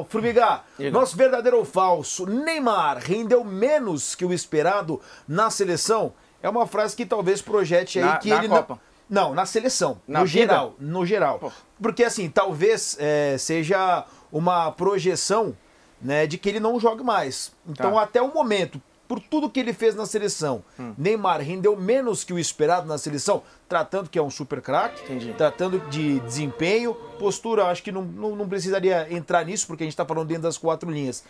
Formiga, nosso verdadeiro ou falso, Neymar rendeu menos que o esperado na seleção? É uma frase que talvez projete aí que ele Copa. Não, na seleção, na no vida? geral, no geral. Pô. Porque assim, talvez seja uma projeção, né, de que ele não jogue mais. Então, até o momento, por tudo que ele fez na seleção, Neymar rendeu menos que o esperado na seleção, tratando que é um super craque, tratando de desempenho, postura, acho que não precisaria entrar nisso, porque a gente está falando dentro das 4 linhas.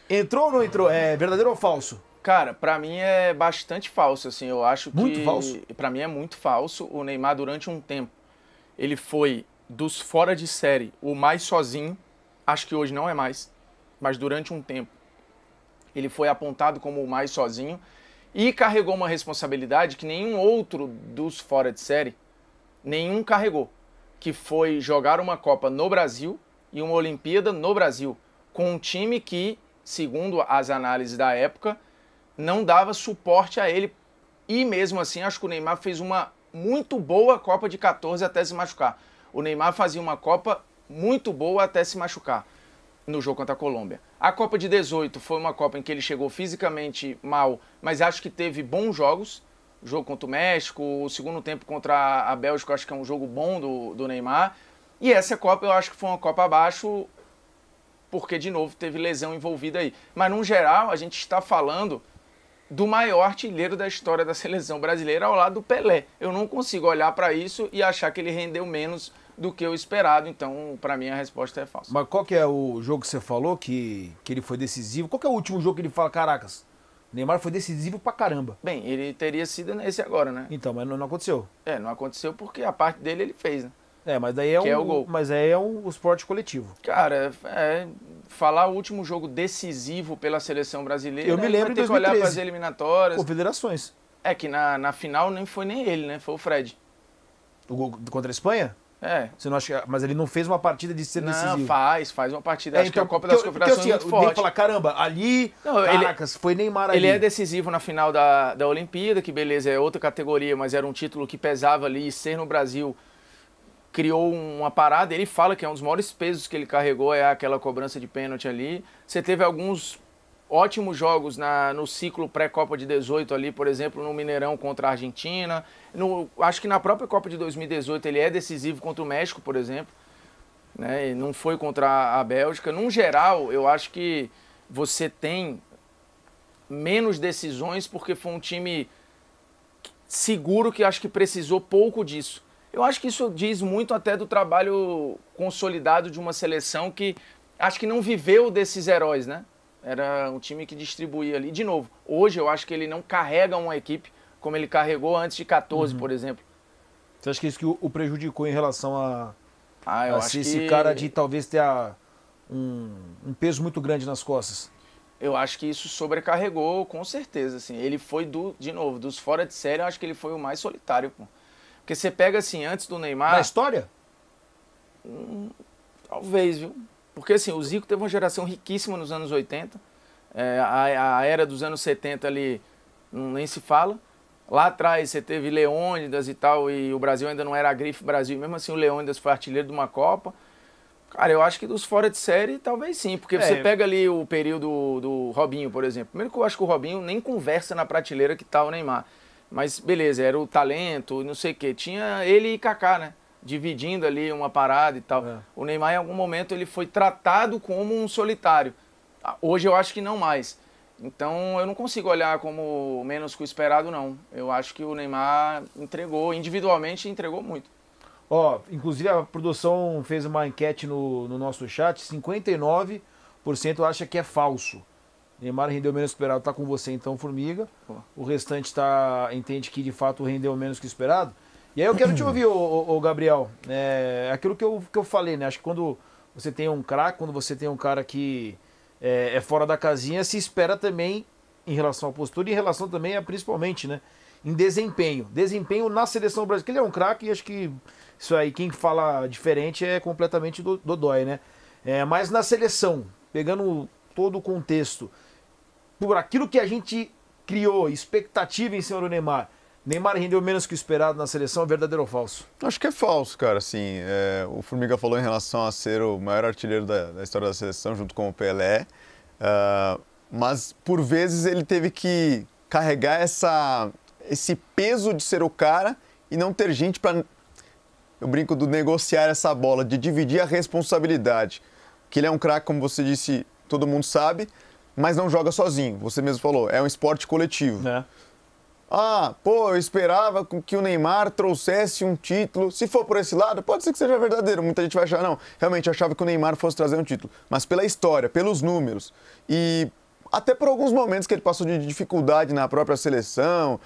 Entrou ou não entrou? É verdadeiro ou falso? Cara, pra mim é bastante falso, assim, eu acho que... Muito falso? Pra mim é muito falso. O Neymar, durante um tempo, ele foi dos fora de série o mais sozinho, acho que hoje não é mais, mas durante um tempo ele foi apontado como o mais sozinho e carregou uma responsabilidade que nenhum outro dos fora de série, nenhum carregou, que foi jogar uma Copa no Brasil e uma Olimpíada no Brasil, com um time que, segundo as análises da época, não dava suporte a ele. E mesmo assim, acho que o Neymar fez uma muito boa Copa de 14 até se machucar. O Neymar fazia uma Copa muito boa até se machucar no jogo contra a Colômbia. A Copa de 18 foi uma Copa em que ele chegou fisicamente mal, mas acho que teve bons jogos. O jogo contra o México, o segundo tempo contra a Bélgica, acho que é um jogo bom do Neymar. E essa Copa eu acho que foi uma Copa abaixo, porque de novo teve lesão envolvida aí. Mas no geral, a gente está falando do maior artilheiro da história da seleção brasileira ao lado do Pelé. Eu não consigo olhar para isso e achar que ele rendeu menos do que o esperado, então para mim a resposta é falsa. Mas qual que é o jogo que você falou que ele foi decisivo? Qual que é o último jogo que ele fala, caracas, Neymar foi decisivo pra caramba? Bem, ele teria sido nesse agora, né? Então, mas não aconteceu. Não aconteceu porque a parte dele ele fez, né? Mas daí é o gol. Mas aí é o esporte coletivo. Cara, falar o último jogo decisivo pela seleção brasileira, eu me lembro vai ter de 2013. que olhar para as eliminatórias. Confederações. É que na final nem foi nem ele, né? Foi o Fred. O gol contra a Espanha? Você não acha, mas ele não fez uma partida de ser decisivo. Não, faz uma partida. Acho então, que a Copa das Confederações é muito forte. Falar, caramba, ali, caracas, foi Neymar ali. Ele é decisivo na final da Olimpíada, que beleza, é outra categoria, mas era um título que pesava ali, e ser no Brasil criou uma parada. Ele fala que é um dos maiores pesos que ele carregou, é aquela cobrança de pênalti ali. Você teve alguns ótimos jogos no ciclo pré-Copa de 18 ali, por exemplo, no Mineirão contra a Argentina. Acho que na própria Copa de 2018 ele é decisivo contra o México, por exemplo. Né? E não foi contra a Bélgica. Num geral, eu acho que você tem menos decisões porque foi um time seguro que acho que precisou pouco disso. Eu acho que isso diz muito até do trabalho consolidado de uma seleção que acho que não viveu desses heróis, né? Era um time que distribuía ali. De novo, hoje eu acho que ele não carrega uma equipe como ele carregou antes de 14, por exemplo. Você acha que isso que o prejudicou em relação eu acho esse cara de talvez ter um peso muito grande nas costas? Eu acho que isso sobrecarregou, com certeza. Assim. Ele foi, de novo, dos fora de série, eu acho que ele foi o mais solitário. Pô. Porque você pega assim, antes do Neymar... Na história? Talvez, viu? Porque assim, o Zico teve uma geração riquíssima nos anos 80. A era dos anos 70 ali, nem se fala. Lá atrás você teve Leônidas e tal, e o Brasil ainda não era a grife Brasil. Mesmo assim, o Leônidas foi artilheiro de uma Copa. Cara, eu acho que dos fora de série, talvez sim. Porque você pega ali o período do Robinho, por exemplo. Primeiro que eu acho que o Robinho nem conversa na prateleira que tá o Neymar. Mas beleza, era o talento, não sei o quê. Tinha ele e Kaká, né? Dividindo ali uma parada e tal. O Neymar, em algum momento, ele foi tratado como um solitário. Hoje eu acho que não mais. Então, eu não consigo olhar como menos que o esperado, não. Eu acho que o Neymar entregou, individualmente, entregou muito. Inclusive a produção fez uma enquete no nosso chat, 59% acha que é falso. Neymar rendeu menos que esperado, tá com você então, Formiga. O restante entende que de fato rendeu menos que esperado. E aí eu quero te ouvir, ô Gabriel, aquilo que eu falei, né? Acho que quando você tem um craque, quando você tem um cara que é fora da casinha, se espera também em relação à postura e em relação também, principalmente, né? Em desempenho. Desempenho na seleção brasileira, que ele é um craque e acho que isso aí, quem fala diferente é completamente dodói, né? Mas na seleção, pegando todo o contexto, por aquilo que a gente criou, expectativa em cima do Neymar, Neymar rendeu menos que o esperado na seleção, verdadeiro ou falso? Acho que é falso, cara. Assim, o Formiga falou em relação a ser o maior artilheiro da história da seleção, junto com o Pelé. Mas, por vezes, ele teve que carregar esse peso de ser o cara e não ter gente para, eu brinco, do negociar essa bola, de dividir a responsabilidade. Que ele é um craque, como você disse, todo mundo sabe, mas não joga sozinho. Você mesmo falou, é um esporte coletivo. Eu esperava que o Neymar trouxesse um título. Se for por esse lado, pode ser que seja verdadeiro. Muita gente vai achar, não, realmente achava que o Neymar fosse trazer um título. Mas pela história, pelos números e até por alguns momentos que ele passou de dificuldade na própria seleção,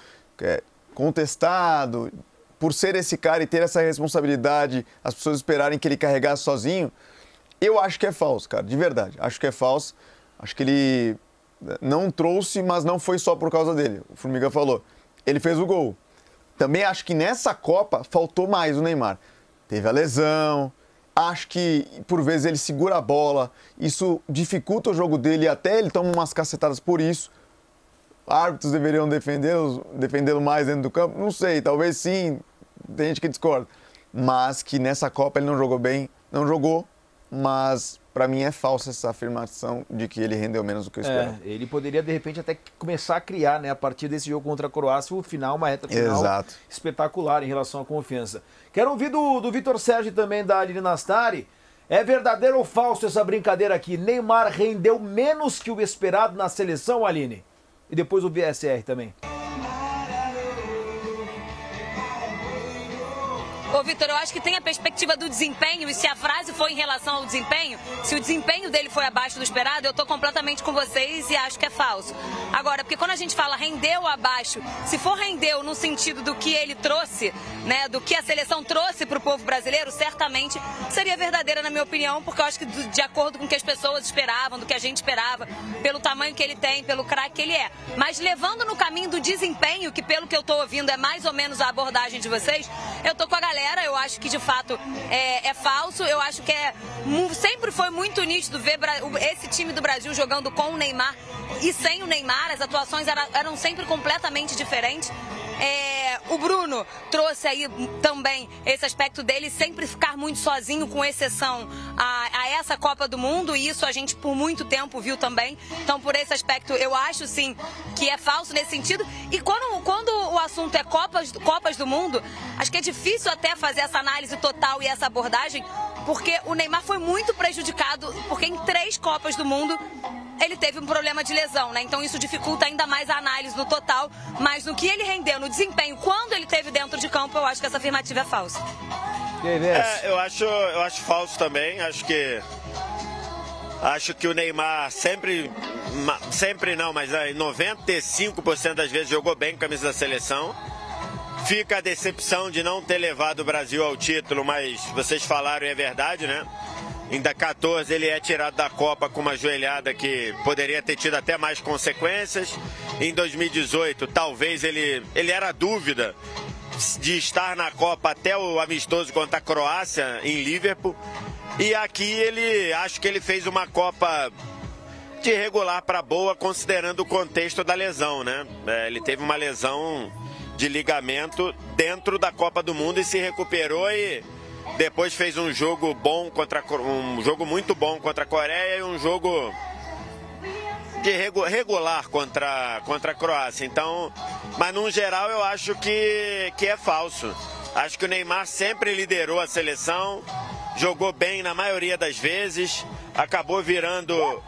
contestado, por ser esse cara e ter essa responsabilidade, as pessoas esperarem que ele carregasse sozinho, eu acho que é falso, cara, de verdade. Acho que é falso. Acho que ele não trouxe, mas não foi só por causa dele. O Formiga falou. Ele fez o gol. Também acho que nessa Copa faltou mais o Neymar. Teve a lesão, acho que por vezes ele segura a bola, isso dificulta o jogo dele e até ele toma umas cacetadas por isso. Árbitros deveriam defendê-lo mais dentro do campo? Não sei, talvez sim, tem gente que discorda. Mas que nessa Copa ele não jogou bem, não jogou, mas para mim é falsa essa afirmação de que ele rendeu menos do que eu esperava. Ele poderia, de repente, até começar a criar, né, a partir desse jogo contra a Croácia, o final, uma reta final espetacular em relação à confiança. Quero ouvir do Vitor Sérgio também, da Aline Nastari. É verdadeiro ou falso essa brincadeira aqui? Neymar rendeu menos que o esperado na seleção, Aline? E depois o VSR também. Ô, Vitor, eu acho que tem a perspectiva do desempenho, e se a frase foi em relação ao desempenho, se o desempenho dele foi abaixo do esperado, eu tô completamente com vocês e acho que é falso. Agora, porque quando a gente fala rendeu abaixo, se for rendeu no sentido do que ele trouxe, né, do que a seleção trouxe pro povo brasileiro, certamente seria verdadeira, na minha opinião, porque eu acho que de acordo com o que as pessoas esperavam, do que a gente esperava, pelo tamanho que ele tem, pelo craque que ele é. Mas levando no caminho do desempenho, que pelo que eu tô ouvindo é mais ou menos a abordagem de vocês, eu tô com a galera. Eu acho que de fato é falso. Eu acho que sempre foi muito nítido ver esse time do Brasil jogando com o Neymar e sem o Neymar. As atuações eram sempre completamente diferentes. O Bruno trouxe aí também esse aspecto dele sempre ficar muito sozinho, com exceção a essa Copa do Mundo, e isso a gente por muito tempo viu também. Então, por esse aspecto, eu acho sim que é falso nesse sentido. E quando o assunto é Copas do Mundo, acho que é difícil até fazer essa análise total e essa abordagem, porque o Neymar foi muito prejudicado, porque em 3 Copas do Mundo ele teve um problema de lesão, né? Então isso dificulta ainda mais a análise no total, mas no que ele rendeu, no desempenho, quando ele teve dentro de campo, eu acho que essa afirmativa é falsa. Eu acho falso também. Acho que o Neymar sempre não, mas 95% das vezes jogou bem com a camisa da seleção. Fica a decepção de não ter levado o Brasil ao título, mas vocês falaram e é verdade, né? Em 2014 ele é tirado da Copa com uma joelhada que poderia ter tido até mais consequências. Em 2018, talvez ele era dúvida de estar na Copa até o amistoso contra a Croácia em Liverpool. E aqui acho que ele fez uma Copa de regular para boa, considerando o contexto da lesão, né? Ele teve uma lesão de ligamento dentro da Copa do Mundo e se recuperou e depois fez um jogo muito bom contra a Coreia e um jogo de regular contra a Croácia. Então, mas no geral eu acho que é falso. Acho que o Neymar sempre liderou a seleção, jogou bem na maioria das vezes, acabou virando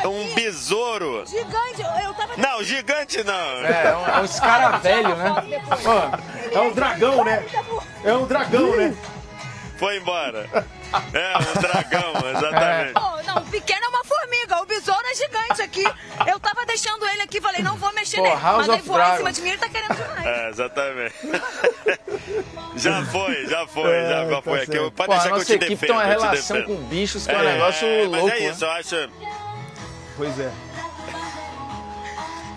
um besouro. Gigante, eu tava... Não, gigante não. É um escaravelho, né? É um dragão, né? É um dragão, né? Foi embora. É um dragão, exatamente. Não, pequeno é uma formiga, o besouro é gigante aqui. Eu tava deixando ele aqui, falei, não vou mexer nele. Mas aí voou em cima de mim, ele tá querendo demais. Exatamente. Já foi. Aqui, pode deixar que eu te defendo. Nossa equipe tem uma relação com bichos que é um negócio louco. Mas é isso, eu acho... Pois é.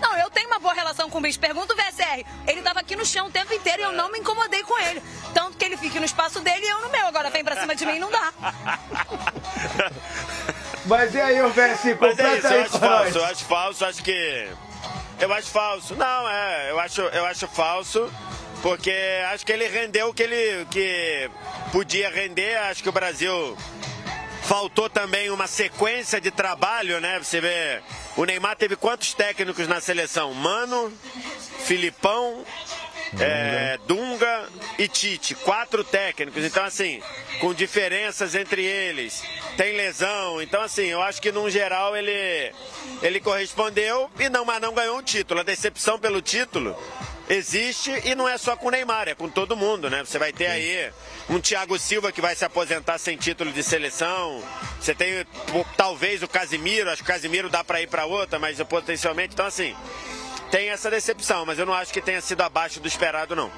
Não, eu tenho uma boa relação com o bicho. Pergunta o VSR. Ele tava aqui no chão o tempo inteiro e eu não me incomodei com ele. Tanto que ele fica no espaço dele e eu no meu. Agora vem pra cima de mim e não dá. Mas e aí, o VSR? Mas é isso, eu acho falso. Acho que Eu acho falso. Não, eu acho falso, porque acho que ele rendeu o que podia render. Acho que o Brasil faltou também uma sequência de trabalho, né? Você vê, o Neymar teve quantos técnicos na seleção? Mano, Filipão, Dunga e Tite, 4 técnicos. Então, assim, com diferenças entre eles, tem lesão. Então, assim, eu acho que, num geral, ele correspondeu, mas não ganhou um título. A decepção pelo título existe, e não é só com o Neymar, é com todo mundo, né? Você vai ter aí um Thiago Silva que vai se aposentar sem título de seleção. Você tem talvez o Casimiro, acho que o Casimiro dá para ir para outra, mas potencialmente. Então, assim, tem essa decepção, mas eu não acho que tenha sido abaixo do esperado, não.